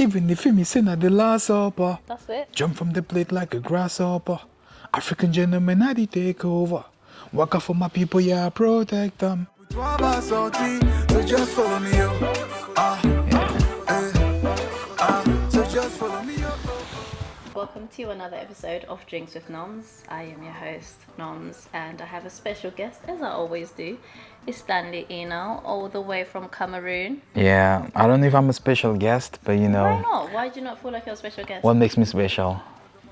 Even if me say not the last supper. That's it. Jump from the plate like a grasshopper. African gentlemen, I did take over. Work out for my people, yeah, protect them. So just follow me, so just follow me, Welcome to another episode of Drinks with Noms. I am your host, Noms, and I have a special guest, as I always do. It's Stanley Enow, all the way from Cameroon. Yeah, I don't know if I'm a special guest, but you know. Why not? Why do you not feel like you're a special guest? What makes me special?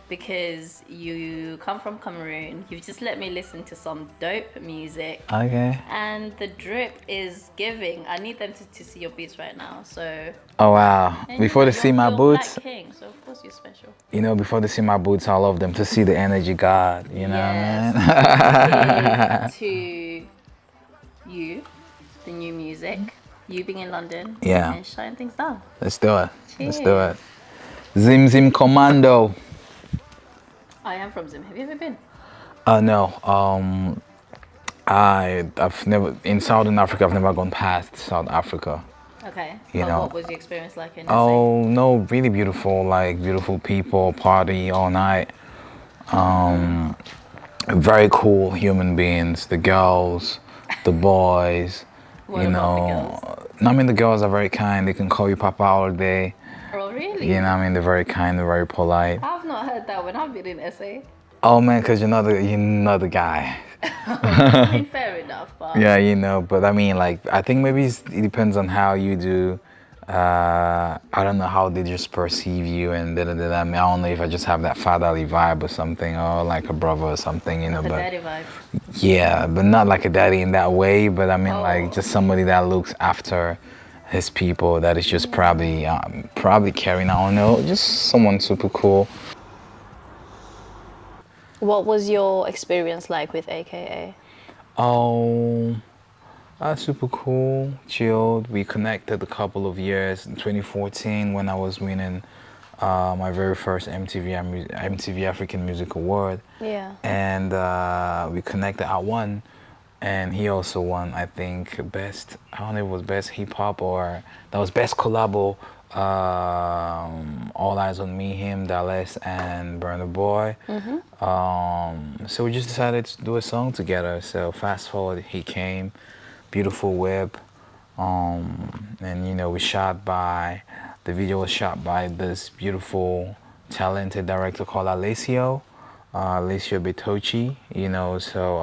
Because you come from Cameroon. You've just let me listen to some dope music. Okay. And the drip is giving. I need them to see your beats right now. So. Oh wow! And before they see my you're boots, Black King, so of course you're special. you know, before they see my boots, I love them to see the energy God. You know Yes. what I mean? To you, the new music, you being in London, Yeah. and shutting things down. Let's do it. Cheers. Let's do it. Zim Zim Commando. I am from Zim. Have you ever been? No. I've never in Southern Africa. I've never gone past South Africa. Okay. You know. What was the experience like in Oh no, really beautiful. Like beautiful people, party all night. Very cool human beings. The girls, the boys. What you about know. the girls? I mean, the girls are very kind. They can call you Papa all day. Oh, really? You know, I mean, they're very kind. They're very polite. I've not heard that when I've been in SA. Oh man, cause you're not the guy. I mean, fair enough, but... Yeah, you know, but I mean, like, I think maybe it depends on how you do. I don't know how they just perceive you and da-da-da-da. I mean, I don't know if I just have that fatherly vibe or something, or like a brother or something, you know. The but daddy vibe. yeah, but not like a daddy in that way. But I mean, like, just okay. somebody that looks after his people. That is just probably caring. I don't know, just someone super cool. What was your experience like with AKA? Oh. Super cool, chilled. We connected a couple of years in 2014 when I was winning my very first MTV African Music Award. Yeah. And we connected. I won, and he also won. I think best. I don't know if it was best hip hop or that was best collabo. All Eyes on Me, him, Dallas, and Burna Boy. So we just decided to do a song together. So fast forward, he came. Beautiful whip, and you know the video was shot by this beautiful, talented director called Alessio Bitochi, you know, so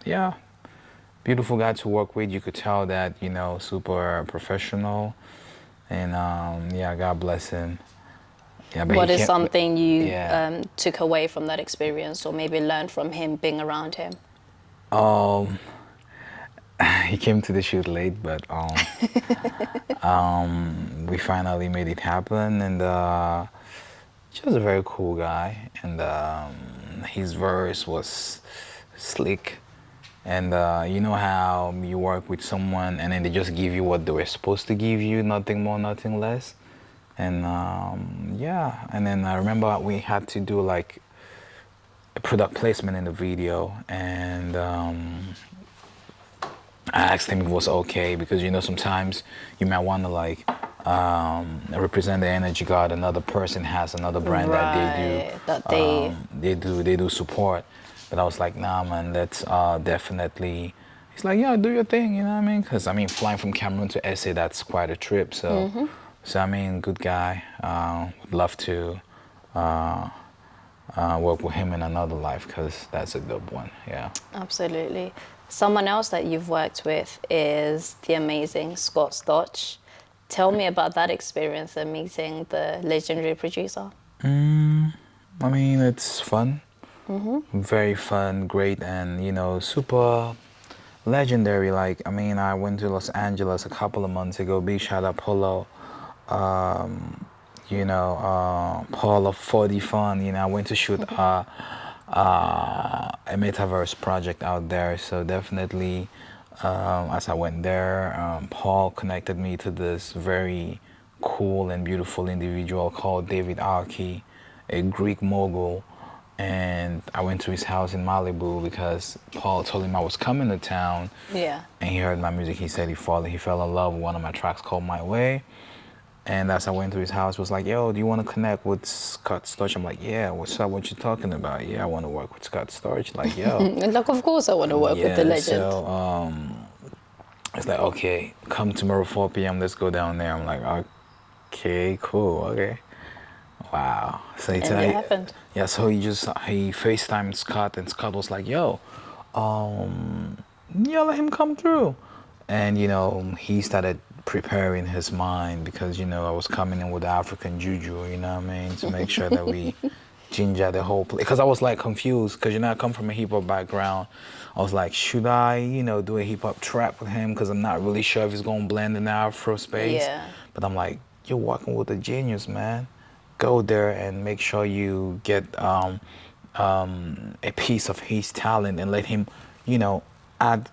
yeah, beautiful guy to work with. You could tell that, you know, super professional, and yeah, God bless him. Yeah, What is something you took away from that experience, or maybe learned from him being around him? He came to the shoot late, but we finally made it happen, and just a very cool guy, and his verse was slick, and you know how you work with someone and then they just give you what they were supposed to give you, nothing more, nothing less, and yeah, and then I remember we had to do like a product placement in the video, and I asked him if it was okay, because you know sometimes you might want to like represent the energy God another person has, another brand they do support. But I was like, nah man, that's definitely. He's like, yeah, do your thing, you know what I mean? Because I mean, flying from Cameroon to SA, that's quite a trip. So so I mean, good guy. Would love to work with him in another life, because that's a good one. Yeah, Absolutely. Someone else that you've worked with is the amazing Scott Storch. Tell me about that experience of meeting the legendary producer. I mean, it's fun, very fun, great, and you know, super legendary. Like, I mean, I went to Los Angeles a couple of months ago. Big shout out Polo, you know, Paul of 40 Fun. You know, I went to shoot a metaverse project out there, so definitely as I went there, Paul connected me to this very cool and beautiful individual called David Arki, a Greek mogul, and I went to his house in Malibu because Paul told him I was coming to town. Yeah. And he heard my music. He said he fell in love with one of my tracks called My Way, And as I went to his house, was like, yo, do you want to connect with Scott Storch? I'm like, yeah, what's up? What you talking about? Yeah, I want to work with Scott Storch. Like, yo. And like, of course, I want to work with the Yeah, legend. so it's like, okay, come tomorrow 4 p.m. Let's go down there. I'm like, okay, cool, okay. Wow. So he And it happened. yeah, so he FaceTimed Scott, and Scott was like, yo, yeah, let him come through. And, he started preparing his mind because, I was coming in with the African juju, you know what I mean, to make sure that we ginger the whole place. Because I was like confused because, I come from a hip hop background. I was like, should I, do a hip hop trap with him? Because I'm not really sure if he's going to blend in the Afro space. Yeah. But I'm like, you're working with a genius, man. Go there and make sure you get a piece of his talent and let him, add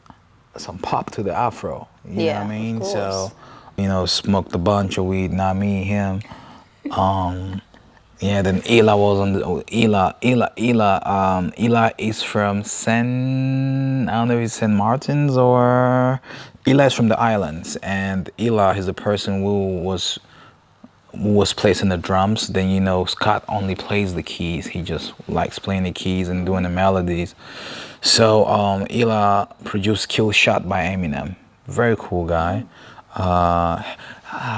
some pop to the Afro. You know what I Yeah, mean? of So, course. smoked a bunch of weed, not me, him. Yeah, then Ela was on the Ela is from I don't know if it's Saint Martin's or Ela is from the islands, and Ela is the person who was placing the drums. Then Scott only plays the keys. He just likes playing the keys and doing the melodies. So Ela produced "Kill Shot" by Eminem. Very cool guy.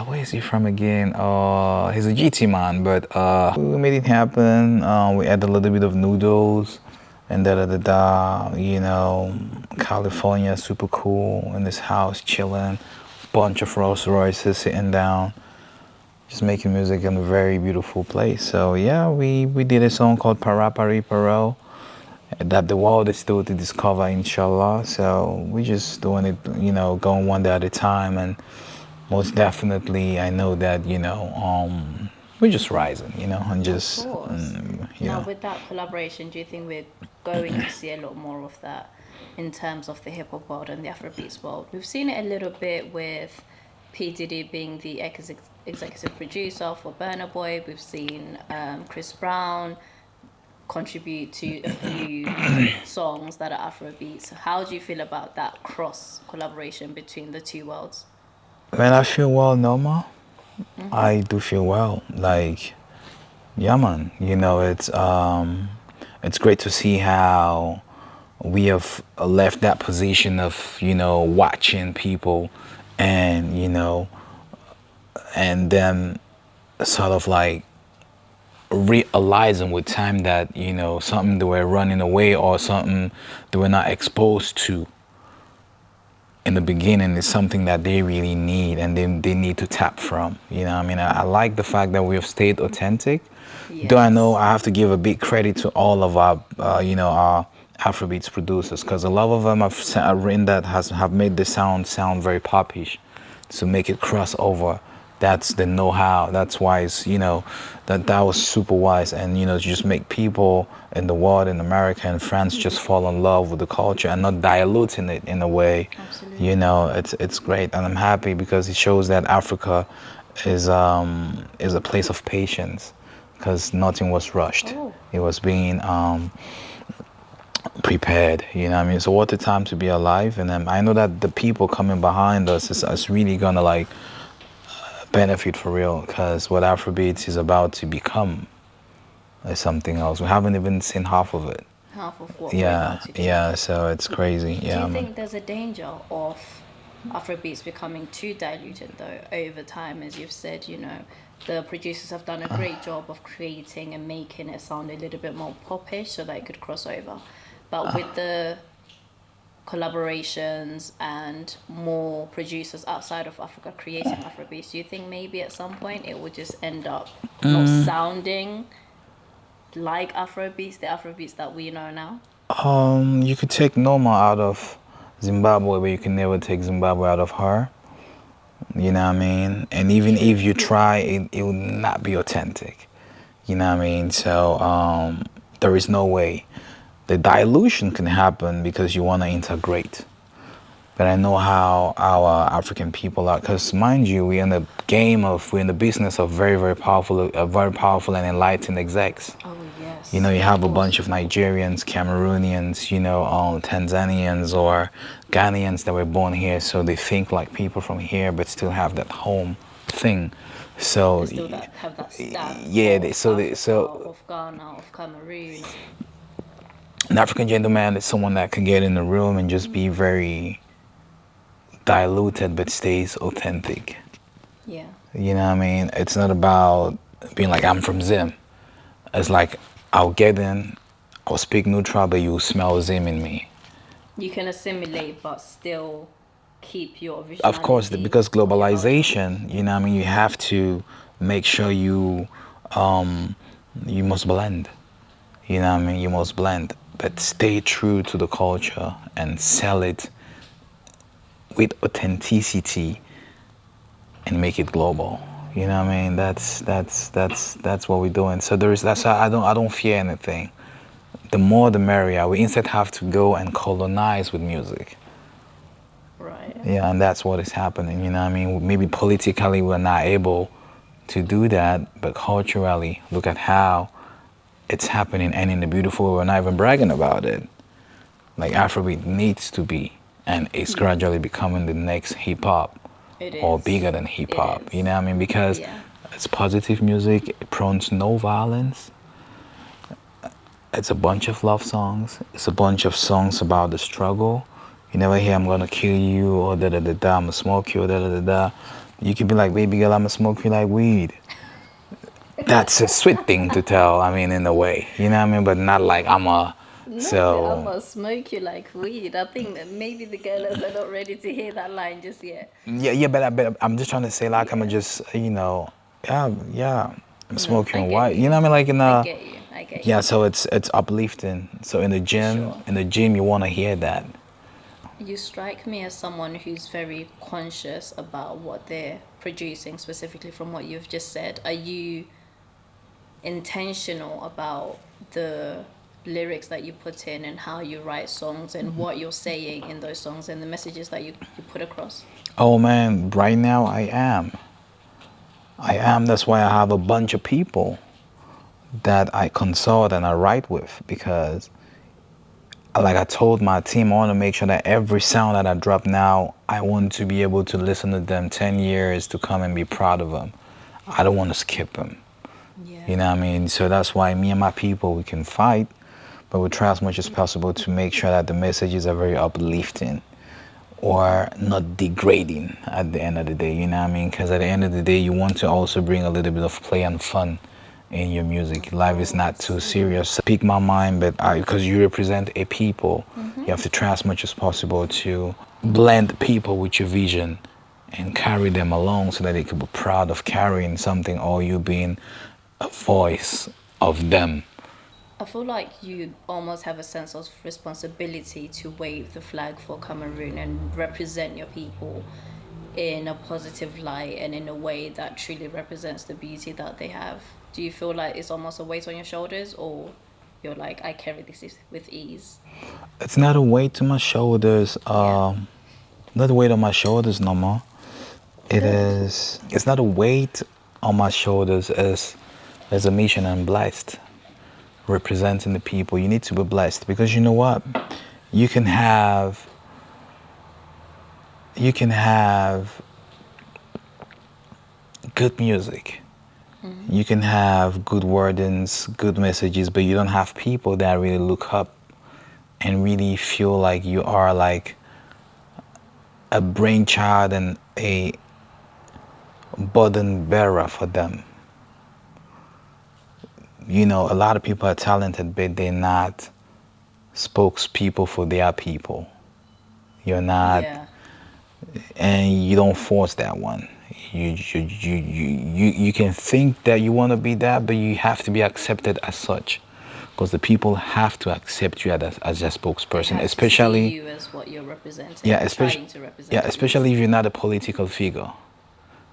Where is he from again? He's a GT man, but we made it happen. We added a little bit of noodles and da da da da. California, super cool in this house, chilling. Bunch of Rolls Royces sitting down, just making music in a very beautiful place. So yeah, we did a song called Parapariparo that the world is still to discover, inshallah. So we're just doing it, going one day at a time, and most definitely I know that we're just rising, and just Of course. Now, with that collaboration, do you think we're going to see a lot more of that in terms of the hip hop world and the Afrobeats world? We've seen it a little bit with P. Diddy being the executive producer for Burna Boy. We've seen Chris Brown contribute to a few songs that are Afrobeats. How do you feel about that cross collaboration between the two worlds? When I feel well, Norma, I do feel well. Like, yeah, man. It's great to see how we have left that position of watching people, and and then sort of like realizing with time that something they were running away or something they were not exposed to in the beginning is something that they really need, and then they need to tap from. I like the fact that we have stayed authentic. Though I know Yes. I have to give a big credit to all of our our Afrobeats producers, because a lot of them have written that have made the sound very popish to make it cross over. That's the know-how. That's why it's that was super wise, and just make people in the world, in America and France, just fall in love with the culture and not diluting it in a way. Absolutely. It's great, and I'm happy because it shows that Africa is a place of patience, because nothing was rushed. Oh. It was being prepared. So what a time to be alive. And I know that the people coming behind us is really gonna like benefit for real, because what Afrobeats is about to become is something else. We haven't even seen half of it. Half of what we're Yeah, about to do. yeah. So it's crazy. Do Yeah, you man. think there's a danger of Afrobeats becoming too diluted though over time? As you've said, the producers have done a great job of creating and making it sound a little bit more popish so that it could cross over. But with the collaborations and more producers outside of Africa creating Afrobeats, do you think maybe at some point it would just end up not sounding like Afrobeats, the Afrobeats that we know now? You could take Noma out of Zimbabwe, but you can never take Zimbabwe out of her. You know what I mean? And even if you try, it will not be authentic. You know what I mean? So there is no way. The dilution can happen because you want to integrate. But I know how our African people are, because mind you, we're in the business of very powerful and enlightened execs. Oh yes. You have a Of course. bunch of Nigerians, Cameroonians, Tanzanians or Ghanaians that were born here, so they think like people from here, but still have that home thing. So They still have that stamp yeah, of Africa, of Ghana, of Cameroon. an African gentleman is someone that can get in the room and just be very diluted but stays authentic. Yeah. You know what I mean? It's not about being like, I'm from Zim. It's like, I'll get in, I'll speak neutral, but you smell Zim in me. You can assimilate but still keep your Of course, originality because of your heritage. globalization, you know what I mean, you have to make sure you must blend. You know what I mean? You must blend, but stay true to the culture and sell it with authenticity and make it global. You know what I mean? That's what we're doing. So that's why I don't fear anything. The more the merrier. We instead have to go and colonize with music. Right. Yeah, and that's what is happening. You know what I mean? Maybe politically we're not able to do that, but culturally, look at how it's happening, and in the beautiful way, we're not even bragging about it. Like Afrobeat needs to be, and it's gradually becoming the next hip hop, It or is. bigger than hip It hop. is. You know what I mean? Because Yeah. it's positive music, it promotes no violence. It's a bunch of love songs. It's a bunch of songs about the struggle. You never hear I'm gonna kill you or da da da da, I'ma smoke you or da da da da. You can be like, baby girl, I'ma smoke you like weed. That's a sweet thing to tell, I mean, in a way. You know what I mean? But not like I'm a Not that I so must smoke you like weed. I think that maybe the girls are not ready to hear that line just yet. yeah, but I'm just trying to say like I'm Yeah. just yeah, I'm No, I smoking get white. You you. know what I mean? Like in I a get you. I get yeah, you. so it's uplifting. So For sure. in the gym you wanna hear that. You strike me as someone who's very conscious about what they're producing, specifically from what you've just said. Are you intentional about the lyrics that you put in and how you write songs and what you're saying in those songs and the messages that you put across? Oh man, right now I am. I am. That's why I have a bunch of people that I consult and I write with because, like I told my team, I want to make sure that every sound that I drop now, I want to be able to listen to them 10 years to come and be proud of them. I don't want to skip them. Yeah. You know what I mean? So that's why me and my people, we can fight, but we try as much as possible to make sure that the messages are very uplifting or not degrading at the end of the day, you know what I mean? Because at the end of the day, you want to also bring a little bit of play and fun in your music. Life is not too serious. Speak my mind, but because you represent a people, you have to try as much as possible to blend people with your vision and carry them along so that they can be proud of carrying something or you being a voice of them. I feel like you almost have a sense of responsibility to wave the flag for Cameroon and represent your people in a positive light and in a way that truly represents the beauty that they have. Do you feel like it's almost a weight on your shoulders, or you're like, I carry this with ease? It's not a weight to my shoulders. Yeah. Not a weight on my shoulders no more. It Good. is. It's not a weight on my shoulders as a mission. I'm blessed, representing the people. You need to be blessed because you know what? You can have. You can have good music. You can have good wordings, good messages, but you don't have people that really look up and really feel like you are like a brainchild and a burden bearer for them. You know, a lot of people are talented, but they're not spokespeople for their people. You're not, Yeah. and you don't force that one. You can think that you want to be that, but you have to be accepted as such, because the people have to accept you as a They spokesperson, have to see especially you as what you're representing yeah, or especially trying to represent yeah, at least. especially if you're not a political figure.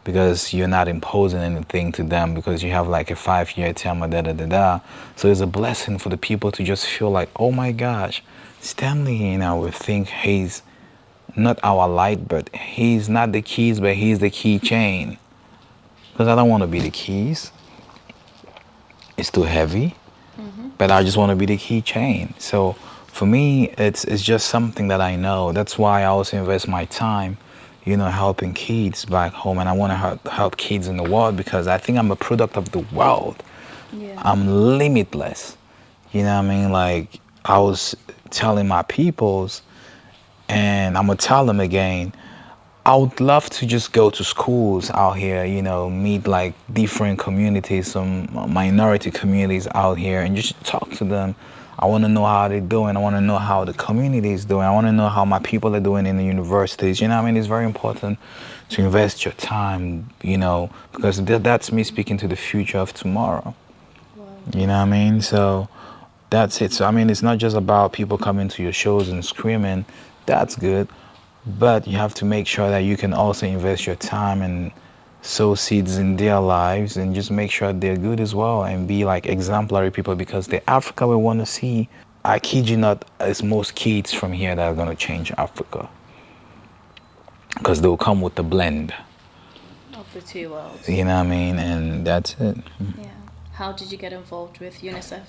Because you're not imposing anything to them because you have like a 5-year term or da da da da. So it's a blessing for the people to just feel like, oh my gosh, Stanley, you know, we think he's not our light, but he's not the keys, but he's the keychain. Because I don't want to be the keys. It's too heavy. But I just want to be the keychain. So for me, it's just something that I know. That's why I also invest my time helping kids back home, and I want to help kids in the world, because I think I'm a product of the world. Yeah. I'm limitless. You know what I mean? Like, I was telling my peoples, and I'm gonna tell them again, I would love to just go to schools out here, meet like different communities, some minority communities out here, and just talk to them. I want to know how they're doing. I want to know how the community is doing. I want to know how my people are doing in the universities. You know what I mean? It's very important to invest your time, because that's me speaking to the future of tomorrow. Wow. You know what I mean? So that's it. So, I mean, it's not just about people coming to your shows and screaming. That's good. But you have to make sure that you can also invest your time and sow seeds in their lives, and just make sure they're good as well, and be like exemplary people, because the Africa we want to see, I kid you not, it's most kids from here that are going to change Africa, because they'll come with the blend. Of the two worlds. You know what I mean? And that's it. Yeah. How did you get involved with UNICEF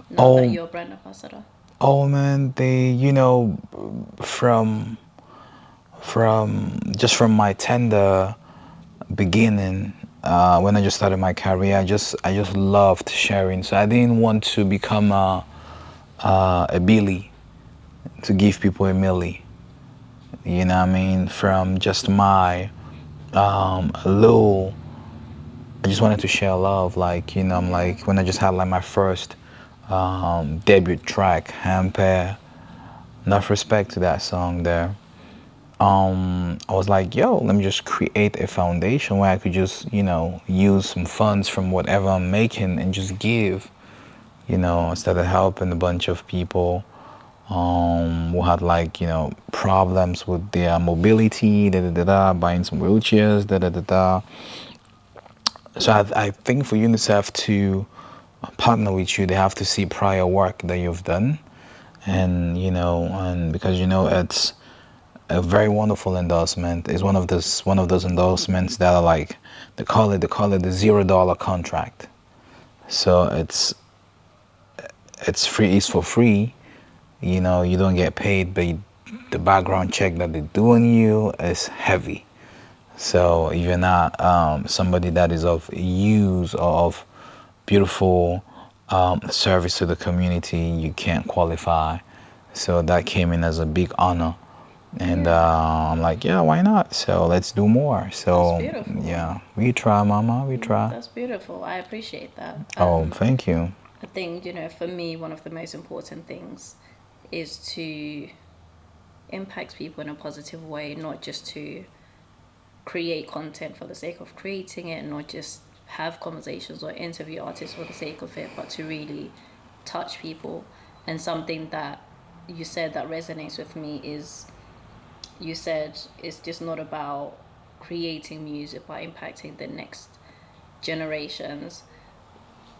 now that Oh, you're a brand ambassador? oh man, they, from from my tender beginning, when I just started my career, I just loved sharing. So I didn't want to become a Billy, to give people a millie. You know what I mean? From just my little, I just wanted to share love. Like, I'm like, when I just had like my first debut track, Ampere, enough respect to that song there. I was like, yo, let me just create a foundation where I could just, use some funds from whatever I'm making and just give. I started helping a bunch of people who had like, problems with their mobility, buying some wheelchairs, So I think for UNICEF to partner with you, they have to see prior work that you've done. And because, it's a very wonderful endorsement. It's one of those endorsements that are like, they call it the $0 contract. So it's free. It's for free. You don't get paid, but the background check that they do on you is heavy. So if you're not somebody that is of use or of beautiful service to the community, you can't qualify. So that came in as a big honor. And I'm like, yeah, why not? So let's do more. So That's beautiful. yeah, we try, mama, we try. That's beautiful. I appreciate that. Oh, thank you. I think, for me, one of the most important things is to impact people in a positive way, not just to create content for the sake of creating it, not just have conversations or interview artists for the sake of it, but to really touch people. And something that you said that resonates with me is, you said it's just not about creating music but impacting the next generations.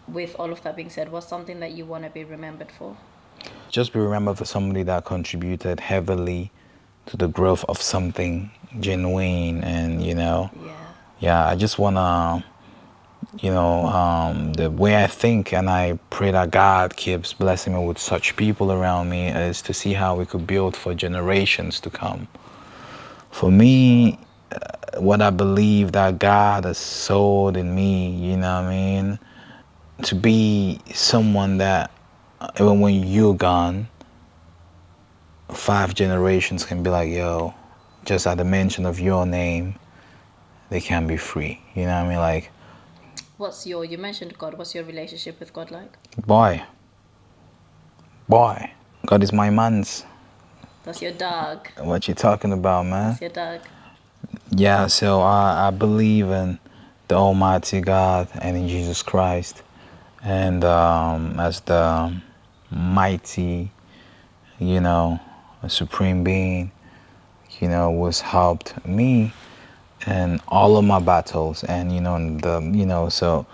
With all of that being said, what's something that you want to be remembered for? Just be remembered for somebody that contributed heavily to the growth of something genuine. And yeah, I just wanna, the way I think, and I pray that God keeps blessing me with such people around me, is to see how we could build for generations to come. For me, what I believe that God has sowed in me, what I mean, to be someone that even when you're gone, 5 generations can be like, yo, just at the mention of your name, they can be free. You know what I mean? Like, You mentioned God, what's your relationship with God like? boy, God is my man's. That's your dog. What you talking about, man? That's your dog. Yeah, so I believe in the Almighty God and in Jesus Christ, and as the mighty, supreme being, was helped me in all of my battles. And so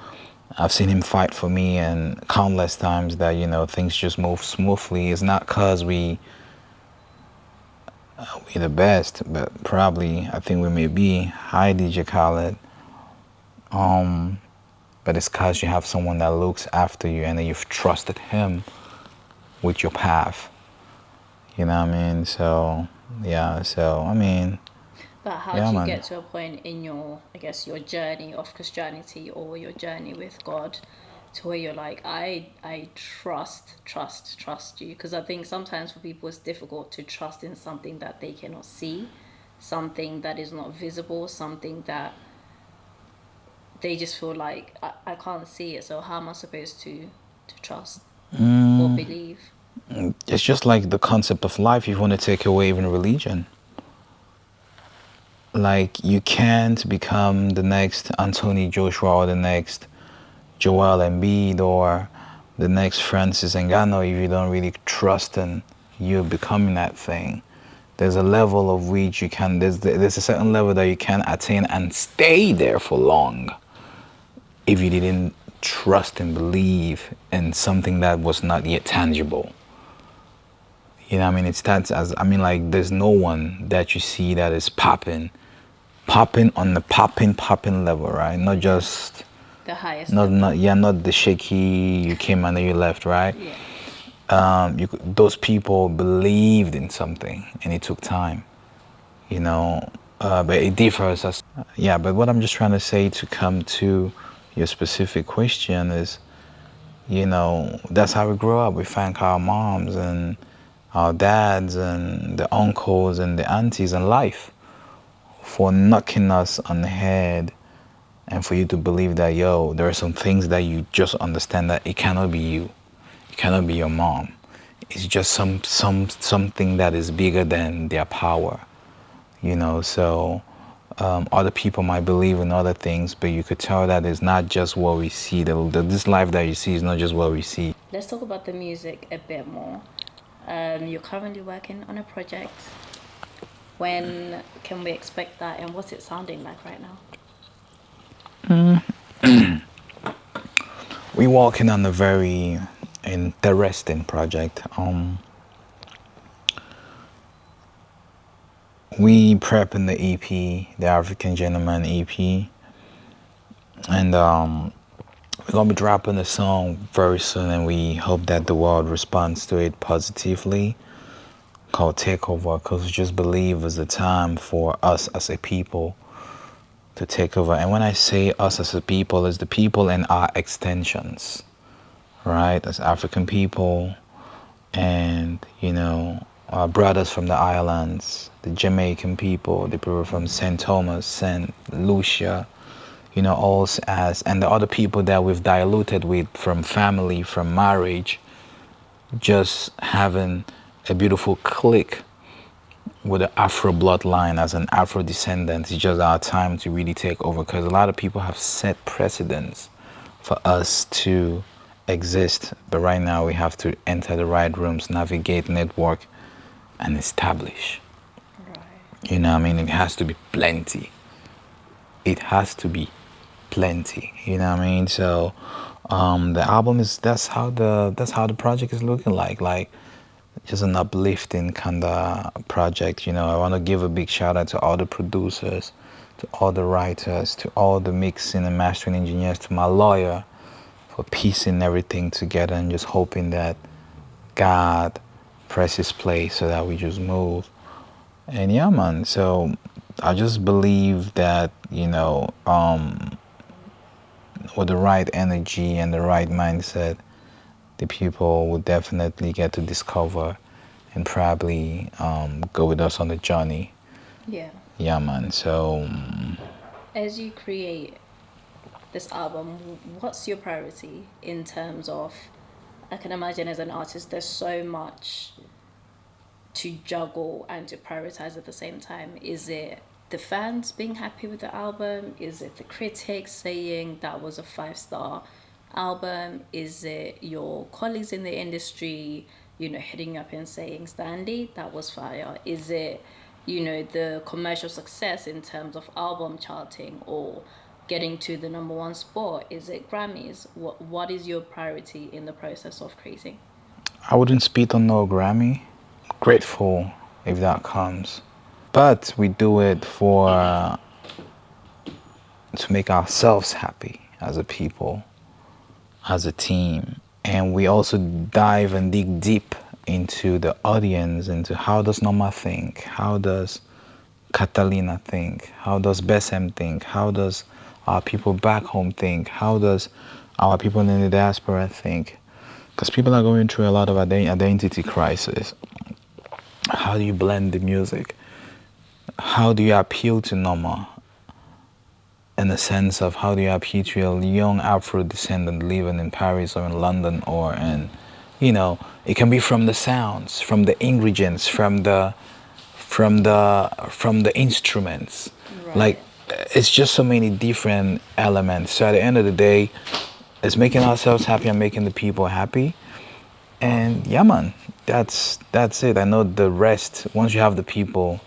I've seen him fight for me, and countless times that things just move smoothly. It's not cause we the best, but probably I think we may be. Hi, DJ Khaled. But it's cause you have someone that looks after you, and then you've trusted him with your path. You know what I mean? So yeah. So I mean, But how Yeah, do you man. get to a point in your, I guess, your journey of Christianity or your journey with God to where you're like, I trust you? Because I think sometimes for people it's difficult to trust in something that they cannot see, something that is not visible, something that they just feel like, I can't see it, so how am I supposed to trust or believe? It's just like the concept of life. If you want to take away even religion, like you can't become the next Anthony Joshua or the next Joel Embiid or the next Francis Ngannou if you don't really trust in you becoming that thing. There's a level of which you can, there's a certain level that you can attain and stay there for long if you didn't trust and believe in something that was not yet tangible. You know what I mean? It starts as, I mean, like, there's no one that you see that is popping on the popping level, right? Not just, The highest level. not the shaky, you came and then you left, right? Yeah. Those people believed in something and it took time, you know, but it differs as, yeah, but what I'm just trying to say to come to your specific question is, you know, that's how we grow up. We thank our moms and our dads and the uncles and the aunties in life for knocking us on the head and for you to believe that, yo, there are some things that you just understand that it cannot be you. It cannot be your mom. It's just something that is bigger than their power, you know. So other people might believe in other things, but you could tell that it's not just what we see. This life that you see is not just what we see. Let's talk about the music a bit more. You're currently working on a project. When can we expect that, and what's it sounding like right now? We're working on a very interesting project. We prepping the EP, the African Gentleman EP, and we're gonna be dropping a song very soon, and we hope that the world responds to it positively. Called Takeover, because we just believe it's a time for us as a people to take over. And when I say us as a people, it's the people and our extensions, right? As African people, and you know, our brothers from the islands, the Jamaican people, the people from St. Thomas, St. Lucia, you know, all as, and the other people that we've diluted with from family, from marriage, just having a beautiful clique with the Afro bloodline as an Afro descendant. It's just our time to really take over, because a lot of people have set precedents for us to exist, but right now we have to enter the right rooms, navigate, network, and establish. Right. You know what I mean? It has to be plenty. It has to be plenty. You know what I mean? So the album is, that's how the project is looking like just an uplifting kind of project. You know, I want to give a big shout out to all the producers, to all the writers, to all the mixing and mastering engineers, to my lawyer, for piecing everything together and just hoping that God presses play so that we just move. And yeah, man, so I just believe that, you know, with the right energy and the right mindset, the people will definitely get to discover and probably go with us on the journey. Yeah. Yeah, man. So As you create this album, what's your priority in terms of, I can imagine as an artist, there's so much to juggle and to prioritize at the same time. Is it the fans being happy with the album? Is it the critics saying that was a 5-star album? Is it your colleagues in the industry, you know, hitting up and saying, Stanley, that was fire? Is it, you know, the commercial success in terms of album charting or getting to the number one spot? Is it Grammys? What is your priority in the process of creating? I wouldn't spit on no Grammy. Grateful if that comes, but we do it for to make ourselves happy as a people, as a team. And we also dive and dig deep into the audience, into how does Norma think? How does Catalina think? How does Besem think? How does our people back home think? How does our people in the diaspora think? Because people are going through a lot of identity crisis. How do you blend the music? How do you appeal to Noma? In the sense of how do you appeal to a young Afro descendant living in Paris or in London or in, it can be from the sounds, from the ingredients, from the instruments. Like, Right. it's just so many different elements. So at the end of the day, it's making ourselves happy and making the people happy. And yeah, man, that's it. I know the rest. Once you have the people,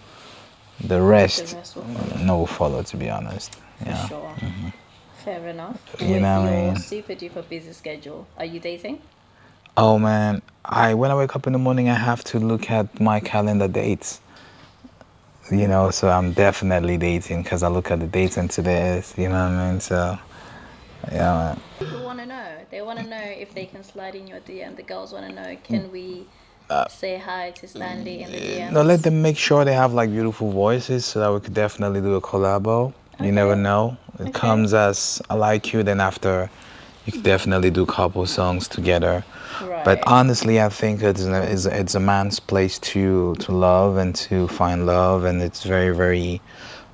the The rest rest will follow. no will follow. To be honest, For yeah. sure. Fair enough. You With know what I your mean? super duper busy schedule, are you dating? Oh man, I when I wake up in the morning, I have to look at my calendar dates. So I'm definitely dating because I look at the dates and today's. You know what I mean? So yeah, man. People want to know. They want to know if they can slide in your DM. The girls want to know, can we say hi to Stanley in the No, let DMs? them make sure they have like beautiful voices so that we could definitely do a collabo. You never Okay. know. It Okay. comes as I like you, then after you could definitely do couple songs together. But Right. honestly, I think it's a man's place to love and to find love, and it's very very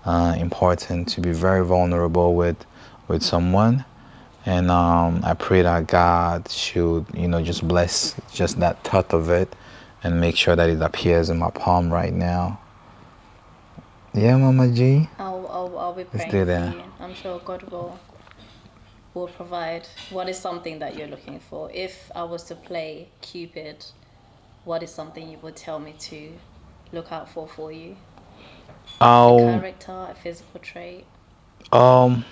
important to be very vulnerable with someone. And I pray that God should just bless just that thought of it, and make sure that it appears in my palm right now. Yeah, Mama G. I'll be Let's praying do for that. you. I'm sure God will provide. What is something that you're looking for? If I was to play Cupid, what is something you would tell me to look out for you? A Oh, character, a physical trait? um,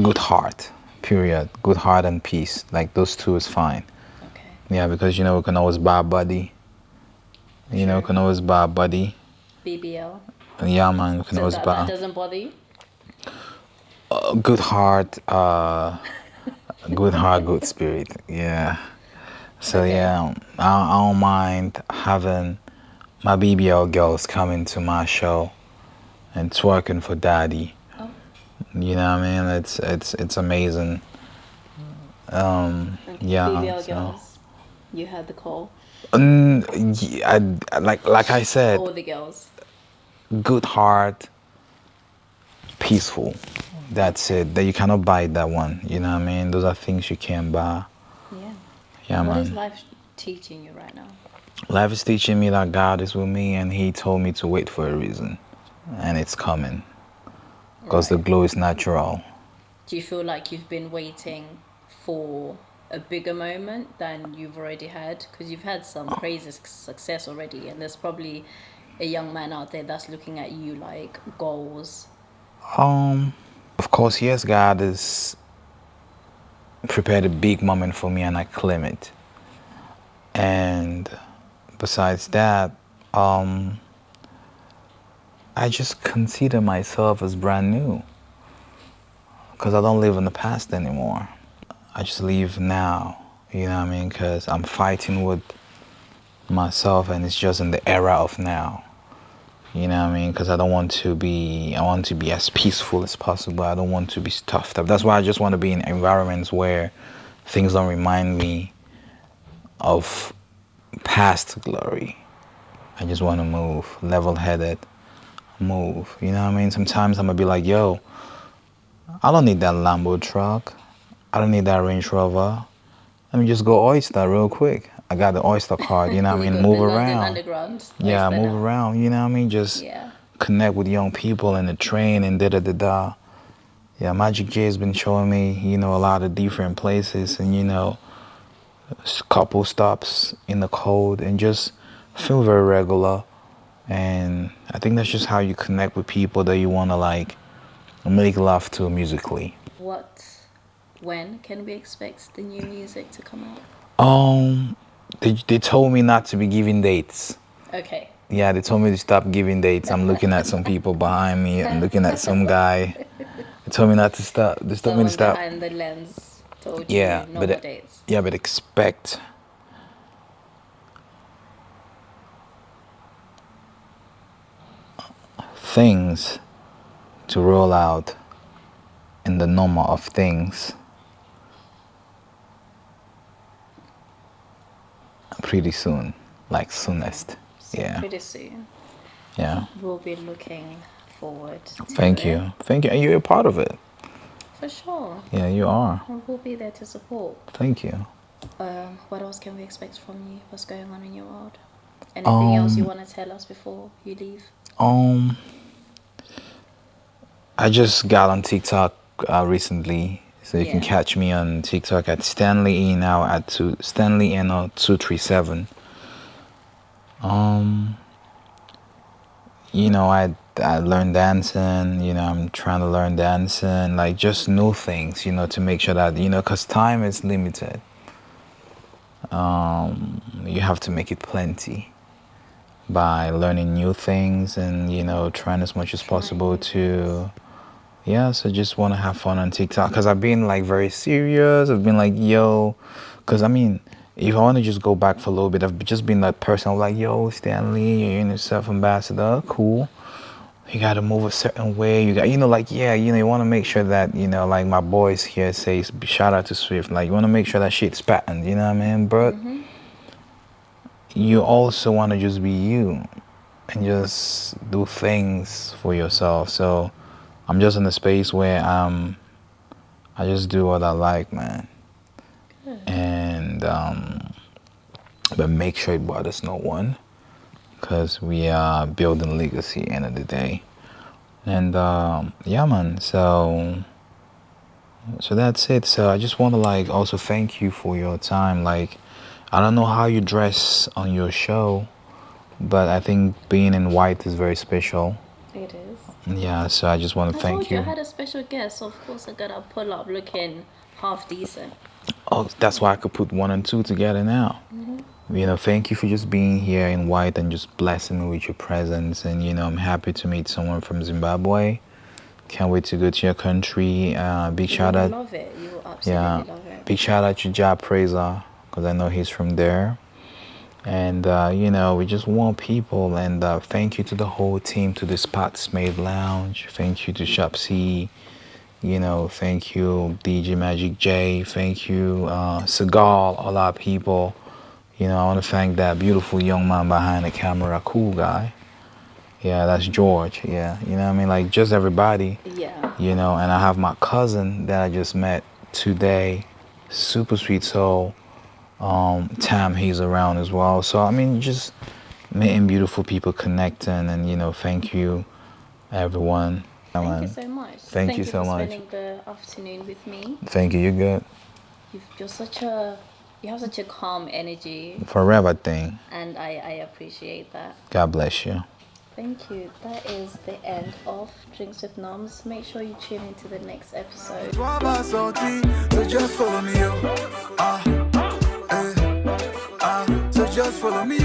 good heart. Period. Good heart and peace. Like those two is fine. Okay. Yeah, because we can always buy a buddy. We True. can always buy a buddy. BBL. Yeah, man, we can So always that buy doesn't bother you? a good heart. Good heart, good spirit. Yeah. So Okay. yeah, I don't mind having my BBL girls coming to my show and twerking for daddy. Oh, You know what I mean? It's amazing. okay. Yeah. BBL So, girls. You had the call. yeah, like I said, All the girls. good heart, peaceful. That's Okay. it. That you cannot buy that one. You know what I mean? Those are things you can't buy. Yeah. Yeah, What is man. life teaching you right now? Life is teaching me that God is with me, and He told me to wait for a reason, and it's coming. Because the Right. glow is natural. Do you feel like you've been waiting for a bigger moment than you've already had? Because you've had some crazy success already, and there's probably a young man out there that's looking at you like goals. Um, of course, yes, God has prepared a big moment for me, and I claim it. And besides that, um, I just consider myself as brand new because I don't live in the past anymore. I just live now, you know what I mean? Because I'm fighting with myself, and it's just in the era of now. You know what I mean? Because I want to be as peaceful as possible. I don't want to be stuffed up. That's why I just want to be in environments where things don't remind me of past glory. I just want to move, level headed, move. You know what I mean? Sometimes I'm going to be like, yo, I don't need that Lambo truck. I don't need that Range Rover. Let me just go Oyster real quick. I got the Oyster card, you know what I You mean? got Move the London around. Underground Yeah, oyster move now. around, you know what I mean? Just Yeah. connect with young people in the train and da da da da. Yeah, Magic J has been showing me, a lot of different places and, couple stops in the cold and just feel very regular. And I think that's just how you connect with people that you want to like make love to musically. When can we expect the new music to come out? Um, they told me not to be giving dates. Okay. Yeah, they told me to stop giving dates. I'm looking at some people behind me. I'm looking at some guy. They told me not to stop. They told me to Someone stop. behind the lens told Yeah, you no more dates. yeah, but things to roll out in the normal of things pretty soon, like soonest. So Yeah. pretty soon. Yeah. We'll be looking forward to Thank it. you. Thank you. And you're a part of it. For sure. Yeah, you are. And we'll be there to support. Thank you. What else can we expect from you? What's going on in your world? Anything else you want to tell us before you leave? I just got on TikTok recently, so you can Yeah. catch me on TikTok at STANLEY ENOW STANLEY ENOW 237. You know, I learned dancing. You know, I'm trying to learn dancing, like just new things. You know, to make sure that cause time is limited. You have to make it plenty by learning new things and trying as much as possible to. Yeah, so just want to have fun on TikTok because I've been like very serious. I've been like, yo, because I mean, if I want to just go back for a little bit, I've just been that person. I'm like, yo, Stanley, you're UNICEF ambassador, cool. You got to move a certain way. You got, like, yeah, you want to make sure that, like my boys here say, shout out to Swift, like, you want to make sure that shit's patterned, you know what I mean? But you also want to just be you and just do things for yourself. So I'm just in a space where I just do what I like, man. Good. And but make sure it bothers no one, because we are building legacy end of the day. And yeah, man. So that's it. So I just want to like also thank you for your time. Like, I don't know how you dress on your show, but I think being in white is very special. It is. Yeah, so I just want to I thank told you you. I had a special guest, so of course I gotta pull up looking half decent. Oh, that's why I could put 1 and 2 together now. Thank you for just being here in white and just blessing me with your presence. And, I'm happy to meet someone from Zimbabwe. Can't wait to go to your country. Big shout You will out. love it. You will absolutely love it. Big shout out to Ja Praiser, because I know he's from there. And, we just want people. And thank you to the whole team, to the Spots Made Lounge. Thank you to Shop C. Thank you, DJ Magic J. Thank you, Seagal, all our people. I want to thank that beautiful young man behind the camera, cool guy. Yeah, that's George. Yeah, you know what I mean? Like, just everybody. Yeah. And I have my cousin that I just met today, super sweet soul. Tam, he's around as well. So, I mean, just meeting beautiful people, connecting, and, thank you, everyone. Thank you so much. Thank you so for much. spending the afternoon with me. Thank you, you're good. You have such a calm energy, Forever thing. and I appreciate that. God bless you. Thank you. That is the end of Drinks with Noms. Make sure you tune into the next episode. So just follow me, so just follow me,